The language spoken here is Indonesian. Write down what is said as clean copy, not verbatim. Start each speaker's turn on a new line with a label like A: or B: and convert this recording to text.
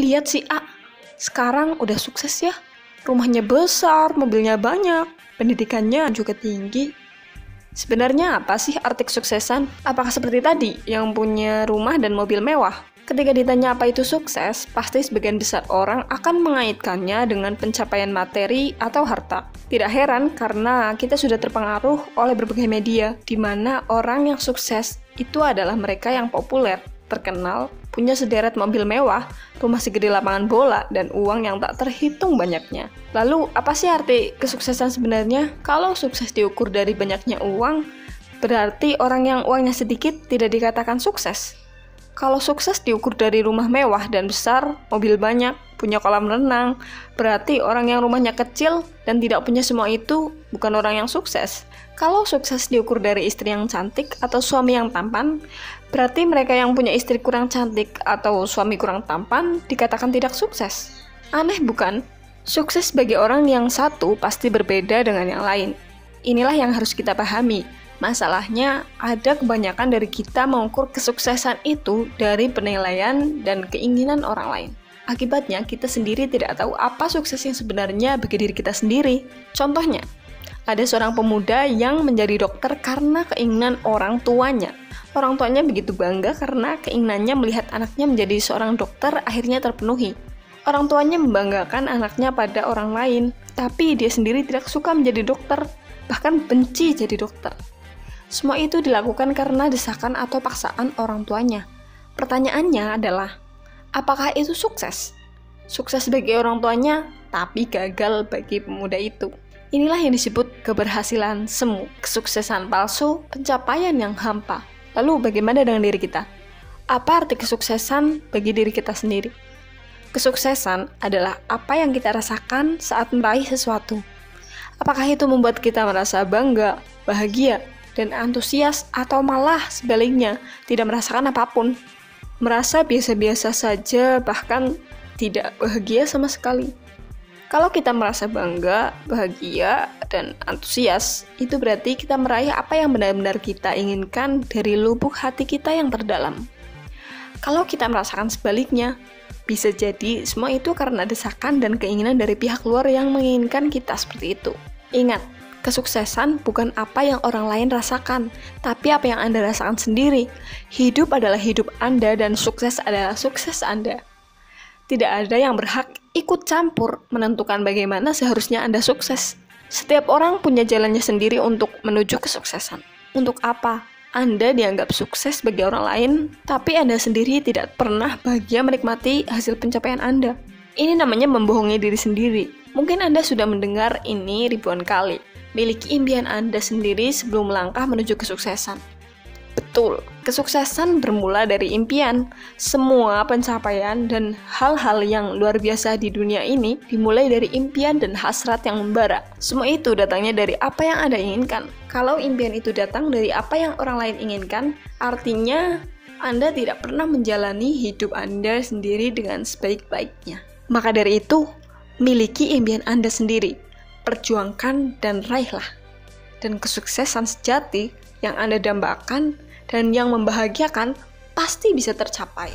A: lihat si A, sekarang udah sukses ya. Rumahnya besar, mobilnya banyak, pendidikannya juga tinggi. Sebenarnya apa sih arti kesuksesan? Apakah seperti tadi, yang punya rumah dan mobil mewah? Ketika ditanya apa itu sukses, pasti sebagian besar orang akan mengaitkannya dengan pencapaian materi atau harta. Tidak heran karena kita sudah terpengaruh oleh berbagai media, di mana orang yang sukses itu adalah mereka yang populer, terkenal, punya sederet mobil mewah, rumah segede lapangan bola, dan uang yang tak terhitung banyaknya. Lalu, apa sih arti kesuksesan sebenarnya? Kalau sukses diukur dari banyaknya uang, berarti orang yang uangnya sedikit tidak dikatakan sukses. Kalau sukses diukur dari rumah mewah dan besar, mobil banyak, punya kolam renang, berarti orang yang rumahnya kecil dan tidak punya semua itu bukan orang yang sukses. Kalau sukses diukur dari istri yang cantik atau suami yang tampan, berarti mereka yang punya istri kurang cantik atau suami kurang tampan dikatakan tidak sukses. Aneh bukan? Sukses bagi orang yang satu pasti berbeda dengan yang lain. Inilah yang harus kita pahami. Masalahnya, ada kebanyakan dari kita mengukur kesuksesan itu dari penilaian dan keinginan orang lain. Akibatnya, kita sendiri tidak tahu apa sukses yang sebenarnya bagi diri kita sendiri. Contohnya, ada seorang pemuda yang menjadi dokter karena keinginan orang tuanya. Orang tuanya begitu bangga karena keinginannya melihat anaknya menjadi seorang dokter akhirnya terpenuhi. Orang tuanya membanggakan anaknya pada orang lain, tapi dia sendiri tidak suka menjadi dokter, bahkan benci jadi dokter. Semua itu dilakukan karena desakan atau paksaan orang tuanya. Pertanyaannya adalah, apakah itu sukses? Sukses bagi orang tuanya, tapi gagal bagi pemuda itu. Inilah yang disebut keberhasilan semu, kesuksesan palsu, pencapaian yang hampa. Lalu bagaimana dengan diri kita? Apa arti kesuksesan bagi diri kita sendiri? Kesuksesan adalah apa yang kita rasakan saat meraih sesuatu. Apakah itu membuat kita merasa bangga, bahagia, dan antusias, atau malah sebaliknya, tidak merasakan apapun. Merasa biasa-biasa saja, bahkan tidak bahagia sama sekali. Kalau kita merasa bangga, bahagia, dan antusias, itu berarti kita meraih apa yang benar-benar kita inginkan dari lubuk hati kita yang terdalam. Kalau kita merasakan sebaliknya, bisa jadi semua itu karena desakan dan keinginan dari pihak luar yang menginginkan kita seperti itu. Ingat, kesuksesan bukan apa yang orang lain rasakan, tapi apa yang Anda rasakan sendiri. Hidup adalah hidup Anda dan sukses adalah sukses Anda. Tidak ada yang berhak ikut campur menentukan bagaimana seharusnya Anda sukses. Setiap orang punya jalannya sendiri untuk menuju kesuksesan. Untuk apa? Anda dianggap sukses bagi orang lain, tapi Anda sendiri tidak pernah bahagia menikmati hasil pencapaian Anda. Ini namanya membohongi diri sendiri. Mungkin Anda sudah mendengar ini ribuan kali. Miliki impian Anda sendiri sebelum melangkah menuju kesuksesan. Betul, kesuksesan bermula dari impian. Semua pencapaian dan hal-hal yang luar biasa di dunia ini dimulai dari impian dan hasrat yang membara. Semua itu datangnya dari apa yang Anda inginkan. Kalau impian itu datang dari apa yang orang lain inginkan, artinya Anda tidak pernah menjalani hidup Anda sendiri dengan sebaik-baiknya. Maka dari itu, miliki impian Anda sendiri. Perjuangkan dan raihlah. Dan kesuksesan sejati yang Anda dambakan dan yang membahagiakan pasti bisa tercapai.